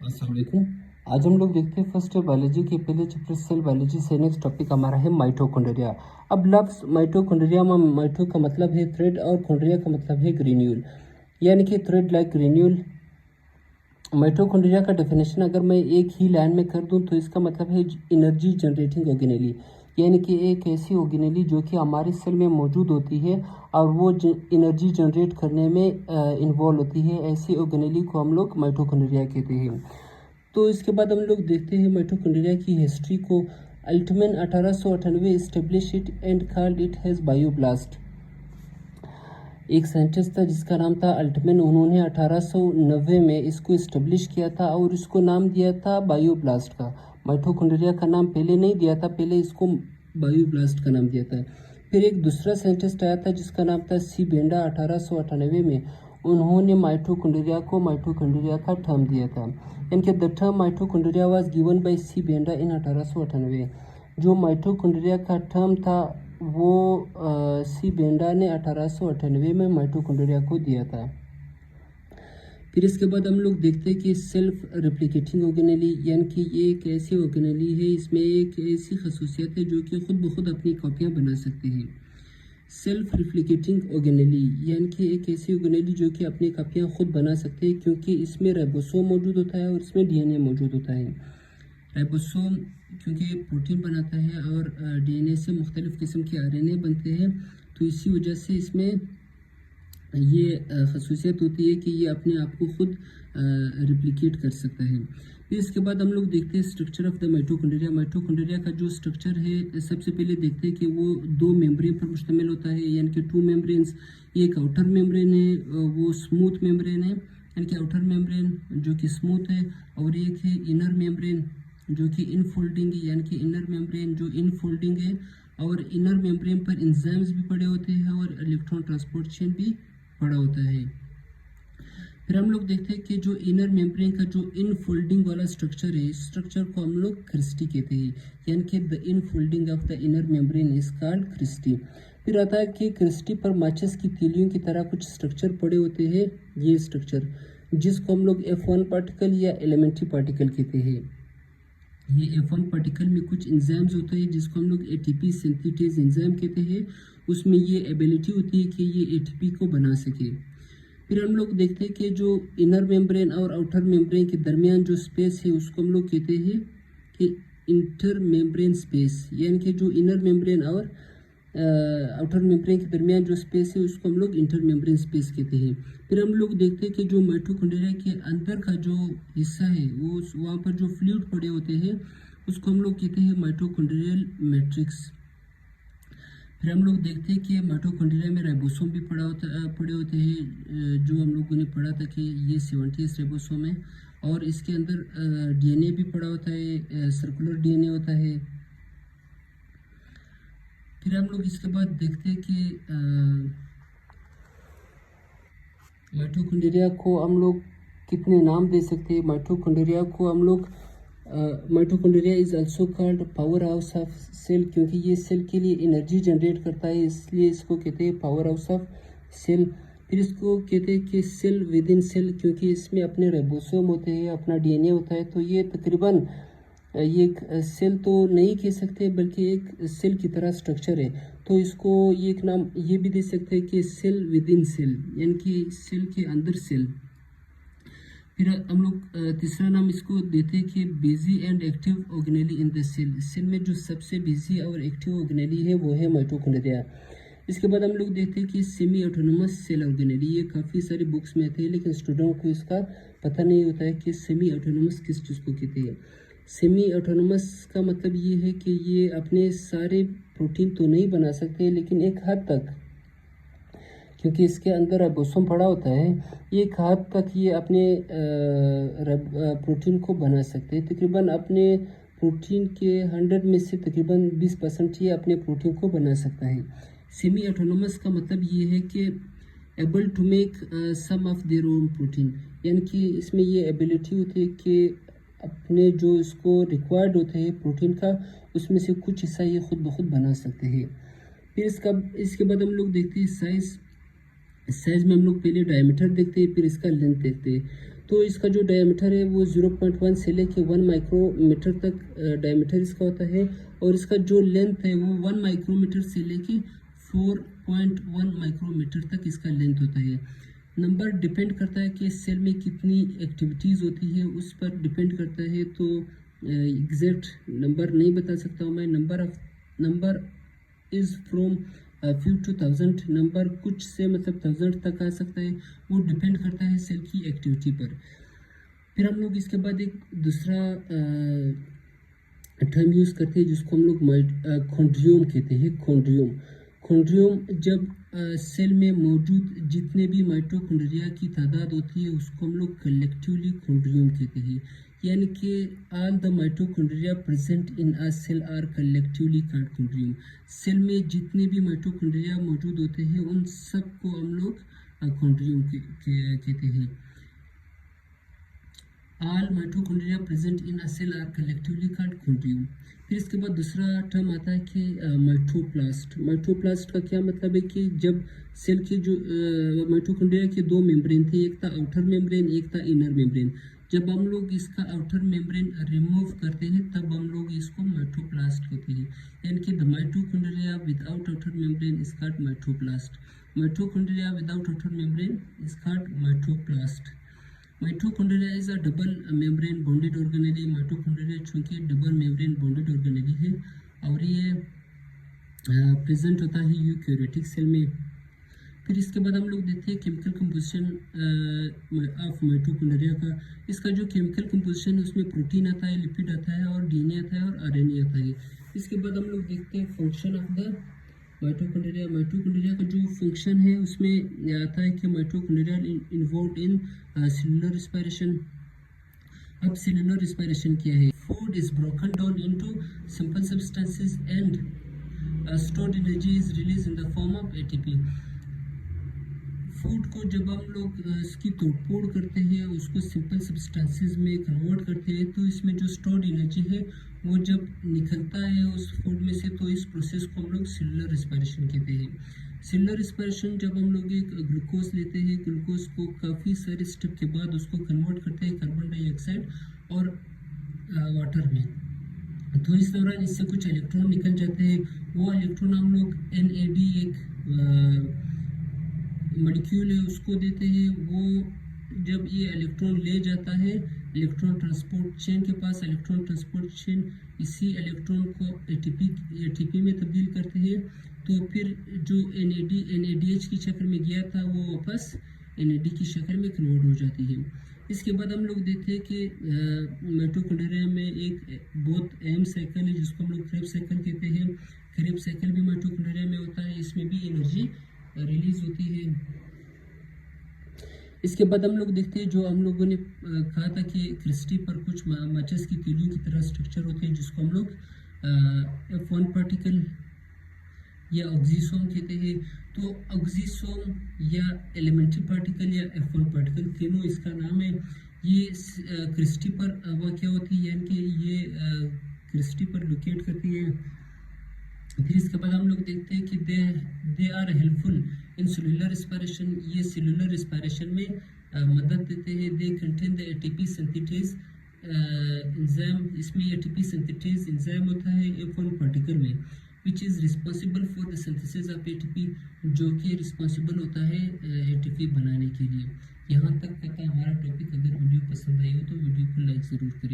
अस्सलाम वालेकुम। आज हम लोग देखते हैं फर्स्ट बायोलॉजी के पहले चैप्टर सेल बायोलॉजी से नेक्स्ट टॉपिक हमारा है माइटोकॉन्ड्रिया। अब लफ्ज माइटोकॉन्ड्रिया में माइटो का मतलब है थ्रेड और कॉन्ड्रिया का मतलब है ग्रेन्यूल, यानी कि थ्रेड लाइक ग्रेन्यूल। माइटोकॉन्ड्रिया का डेफिनेशन अगर मैं एक ही लाइन में कर दूं तो इसका मतलब है एनर्जी जनरेटिंग ऑर्गेनेली, यानी कि एक ऐसी ऑर्गेनेली जो कि हमारे सेल में मौजूद होती है और वो एनर्जी जनरेट करने में इन्वॉल्व होती है। ऐसी ऑर्गेनेली को हम लोग माइटोकॉन्ड्रिया कहते हैं। तो इसके बाद हम लोग देखते हैं माइटोकॉन्ड्रिया की हिस्ट्री को। Altmann 1898 establish it and called it has bioblast. एक साइंटिस्ट था जिसका नाम था अल्टमैन, उन्होंने 1890 में इसको इस्टेब्लिश किया था और इसको नाम दिया था बायोब्लास्ट का। माइटोकॉन्ड्रिया का नाम पहले नहीं दिया था, पहले इसको बायोब्लास्ट का नाम दिया था। फिर एक दूसरा साइंटिस्ट आया था जिसका नाम था सी बेंडा। 1898 में उन्होंने माइटोकॉन्ड्रिया का टर्म दिया था, यानी कि the term mitochondria was given by C Benda in 1898। जो माइटोकॉन्ड्रिया का टर्म था वो सी बेंडा ने 1898 में माइटोकॉन्ड्रिया को दिया था। फिर इसके बाद हम लोग देखते हैं कि सेल्फ रेप्लिकेटिंग ऑर्गेनेली, यानी कि ये एक ऐसी ऑर्गेनेली है, इसमें एक ऐसी खसूसियत है जो कि खुद ब खुद अपनी कॉपियाँ बना सकते हैं। सेल्फ रिप्लिकेटिंग ऑर्गेनेली यानी कि एक ऐसी ऑर्गेनेली जो कि अपनी कॉपियाँ खुद बना सकते हैं, क्योंकि इसमें राइबोसोम मौजूद होता है और इसमें डीएनए मौजूद होता है। राइबोसोम क्योंकि प्रोटीन बनाता है और डीएनए से मुख्तलिफ़ किस्म के आरएनए बनते हैं, तो इसी वजह से इसमें ये खसूसियत होती है कि ये अपने आप को खुद रिप्लिकेट कर सकता है। फिर इसके बाद हम लोग देखते हैं structure of the mitochondria. Mitochondria का जो स्ट्रक्चर है, सबसे पहले देखते हैं कि वो दो मेम्ब्रेन पर मुश्तमिल होता है, यानी कि टू मेम्ब्रेन्स। एक आउटर मेम्ब्रेन है, वो स्मूथ मेम्ब्रेन है, यानी कि आउटर मेम्ब्रेन जो कि स्मूथ है, और एक है इनर मेम्ब्रेन जो कि इनफोल्डिंग है, यानी कि इनर मेम्ब्रेन जो इनफोल्डिंग है। और इनर मेम्ब्रेन पर एंजाइम्स भी पड़े होते हैं और इलेक्ट्रॉन ट्रांसपोर्ट चेन भी पड़ा होता है। फिर हम लोग देखते हैं कि जो इनर मेम्ब्रेन का जो इनफोल्डिंग वाला स्ट्रक्चर है, इस स्ट्रक्चर को हम लोग क्रिस्टी कहते हैं, यानी कि the infolding of the inner membrane is called cristae. फिर आता है कि क्रिस्टी पर माचिस की तीलियों की तरह कुछ स्ट्रक्चर पड़े होते हैं, ये स्ट्रक्चर जिसको हम लोग F1 पार्टिकल या एलिमेंट्री पार्टिकल कहते हैं। ये F1 पार्टिकल में कुछ एंजाइम्स होते हैं जिसको हम लोग एटीपी सिंथेटेज एंजाइम कहते हैं। उसमें ये एबिलिटी होती है कि ये एटीपी को बना सके। फिर हम लोग देखते हैं कि जो इनर मेम्ब्रेन और आउटर मेम्ब्रेन के दरमियान जो स्पेस है उसको हम लोग कहते हैं कि इंटर मेम्ब्रेन स्पेस, यानी कि जो इनर मेम्ब्रेन और आउटर मेम्ब्रेन के दरमियान जो स्पेस है उसको हम लोग इंटर मेम्ब्रेन स्पेस कहते हैं। फिर हम लोग देखते हैं कि जो माइटोकॉन्ड्रिया के अंदर का जो हिस्सा है वो वहाँ पर जो फ्लूइड पड़े होते हैं उसको हम लोग कहते हैं माइटोकॉन्ड्रियल मैट्रिक्स। फिर हम लोग देखते हैं कि माइटोकॉन्ड्रिया में राइबोसोम भी पड़े होते हैं, जो हम लोगों ने पढ़ा था कि ये 70 राइबोसोम है, और इसके अंदर डीएनए भी पड़ा होता है, सर्कुलर डीएनए होता है। फिर हम लोग इसके बाद देखते हैं कि माइटोकॉन्ड्रिया को हम लोग कितने नाम दे सकते हैं। माइटोकॉन्ड्रिया को हम लोग mitochondria is also called power house of cell, क्योंकि ये सेल के लिए एनर्जी जनरेट करता है, इसलिए इसको कहते हैं पावर हाउस ऑफ सेल। फिर इसको कहते हैं कि सेल विद इन सेल, क्योंकि इसमें अपने राइबोसोम होते हैं, अपना डीएनए होता है, तो ये तकरीबन ये एक सेल तो नहीं कह सकते बल्कि एक सेल की तरह स्ट्रक्चर है, तो इसको ये एक नाम ये भी दे सकते हैं कि सेल विद इन सेल, यानी कि सेल के अंदर सेल। फिर हम लोग तीसरा नाम इसको देते हैं कि busy and active organelle in the cell. Cell में जो सबसे बिजी और एक्टिव ऑर्गेनेली है वो है माइटोकॉन्ड्रिया। इसके बाद हम लोग देखते हैं कि सेमी ऑटोनोमस सेल ऑर्गेनेली, ये काफ़ी सारी बुक्स में आते हैं लेकिन स्टूडेंट को इसका पता नहीं होता है कि सेमी ऑटोनोमस किस चीज़ को कहते हैं। सेमी ऑटोनोमस का मतलब ये है कि ये अपने सारे प्रोटीन तो नहीं बना सकते लेकिन एक हद तक, क्योंकि इसके अंदर राइबोसोम पड़ा होता है, एक हद तक ये अपने प्रोटीन को बना सकते हैं। तकरीबन अपने प्रोटीन के 100 में से तकरीबन 20% ये अपने प्रोटीन को बना सकता है। सेमी ऑटोनोमस का मतलब ये है कि able to make some of their own protein, यानी कि इसमें ये एबिलिटी होती है कि अपने जो इसको रिक्वायर्ड होते हैं प्रोटीन का, उसमें से कुछ हिस्सा ये खुद ब खुद बना सकते हैं। फिर इसके बाद हम लोग देखते हैं साइज़ में हम लोग पहले डायमीटर देखते हैं, फिर इसका लेंथ देखते हैं। तो तो इसका जो डायमीटर है वो 0.1 से लेके 1 माइक्रोमीटर तक डायमीटर इसका होता है, और इसका जो लेंथ है वो 1 माइक्रोमीटर से लेके 4.1 माइक्रोमीटर तक इसका लेंथ होता है। नंबर डिपेंड करता है कि सेल में कितनी एक्टिविटीज़ होती है, उस पर डिपेंड करता है। तो एग्जैक्ट नंबर नहीं बता सकता हूँ मैं। Number is from few to 1000, number कुछ से मतलब 1000 तक आ सकता है, वो डिपेंड करता है सेल की एक्टिविटी पर। फिर हम लोग इसके बाद एक दूसरा टर्म यूज़ करते हैं जिसको हम लोग खोंड्रियोम कहते हैं। खोंड्रियोम जब सेल में मौजूद जितने भी माइटोकॉन्ड्रिया की तादाद होती है उसको हम लोग कलेक्टिवली खोंड्रियोम कहते हैं। यानी कि all the mitochondria present in a cell are collectively called chondriome. Cell में जितने भी माइटोकॉन्ड्रिया मौजूद होते हैं उन सब को हम लोग खोंड्रियोम कहते हैं। All mitochondria present in a cell are collectively called chondriome. फिर इसके बाद दूसरा टर्म आता है कि माइटोप्लास्ट। माइटोप्लास्ट का क्या मतलब है कि जब सेल के जो माइटोकॉन्ड्रिया के दो मेम्ब्रेन थे, एक था आउटर मेम्ब्रेन, एक था इनर मेम्ब्रेन। जब हम लोग इसका आउटर मेम्ब्रेन रिमूव करते हैं तब हम लोग इसको माइटोप्लास्ट कहते हैं। यानी कि the mitochondria without outer membrane is called mitoplast. Mitochondria without outer membrane is called mitoplast. Mitochondria is a double membrane bonded organelle. Mitochondria चूंकि डबल मेम्ब्रेन बॉन्डेड ऑर्गेनेली है और ये प्रेजेंट होता है यूकैरियोटिक सेल में। फिर इसके बाद हम लोग देखते हैं केमिकल कंपोजिशन ऑफ माइटोकॉन्ड्रिया का। इसका जो केमिकल कंपोजिशन है उसमें प्रोटीन आता है, लिपिड आता है और डीएनए आता है और आरएनए आता है। इसके बाद हम लोग देखते हैं function of the mitochondria. Mitochondria का जो फंक्शन है उसमें आता है कि mitochondria involve in cellular respiration. अब सेलुलर रेस्पिरेशन क्या है? Food is broken down into simple substances and stored energy is release in the form of ATP. Food को जब हम लोग इसकी तोड़फोड़ करते हैं, उसको सिंपल सब्सटेंसेस में कन्वर्ट करते हैं, तो इसमें जो स्टोर्ड एनर्जी है वो जब निकलता है उस फूड में से, तो इस प्रोसेस को हम लोग सेलुलर रेस्पिरेशन कहते हैं। सेलुलर रेस्पिरेशन जब हम लोग एक ग्लूकोज लेते हैं, ग्लूकोज को काफ़ी सारे स्टेप के बाद उसको कन्वर्ट करते हैं कार्बन डाइऑक्साइड और वाटर में, तो इस दौरान इससे कुछ इलेक्ट्रॉन निकल जाते हैं। वो इलेक्ट्रॉन हम लोग NAD एक मॉलिक्यूल है उसको देते हैं। वो जब ये इलेक्ट्रॉन ले जाता है इलेक्ट्रॉन ट्रांसपोर्ट चेन के पास, इलेक्ट्रॉन ट्रांसपोर्ट चेन इसी इलेक्ट्रॉन को ATP में तब्दील करते हैं। तो फिर जो NADH की शक्ल में गया था वो वापस NAD की शक्ल में कन्वर्ट हो जाती है। इसके बाद हम लोग देखते हैं कि माइटोकॉन्ड्रिया में एक बहुत अहम साइकिल है जिसको हम लोग क्रेब्स साइकिल कहते हैं। क्रेब्स साइकिल भी माइटोकॉन्ड्रिया में होता है, इसमें भी एनर्जी रिलीज होती है। इसके बाद हम लोग देखते हैं जो हम लोगों ने कहा था कि क्रिस्टी पर कुछ माचिस की तीलियों की तरह स्ट्रक्चर होते हैं जिसको हम लोग F1 पार्टिकल या ऑक्सीसोम कहते हैं। तो ऑक्सीसोम या एलिमेंट्री पार्टिकल या F1 पार्टिकल तीनों इसका नाम है। ये क्रिस्टी पर वाक़या होती है, यानी कि ये क्रिस्टी पर लोकेट करती है। फिर इसके बाद हम लोग देखते हैं कि they are helpful in cellular respiration. ये सेलुलर रेस्पिरेशन में मदद देते हैं। They contain the ATP synthetase enzyme. इसमें ATP सिंथेटेज एंजाइम होता है F1 पार्टिकल में, which is responsible for the synthesis of ATP, जो कि रिस्पॉन्सिबल होता है ATP बनाने के लिए। यहाँ तक का हमारा टॉपिक। अगर वीडियो पसंद आई हो तो वीडियो को लाइक ज़रूर करें।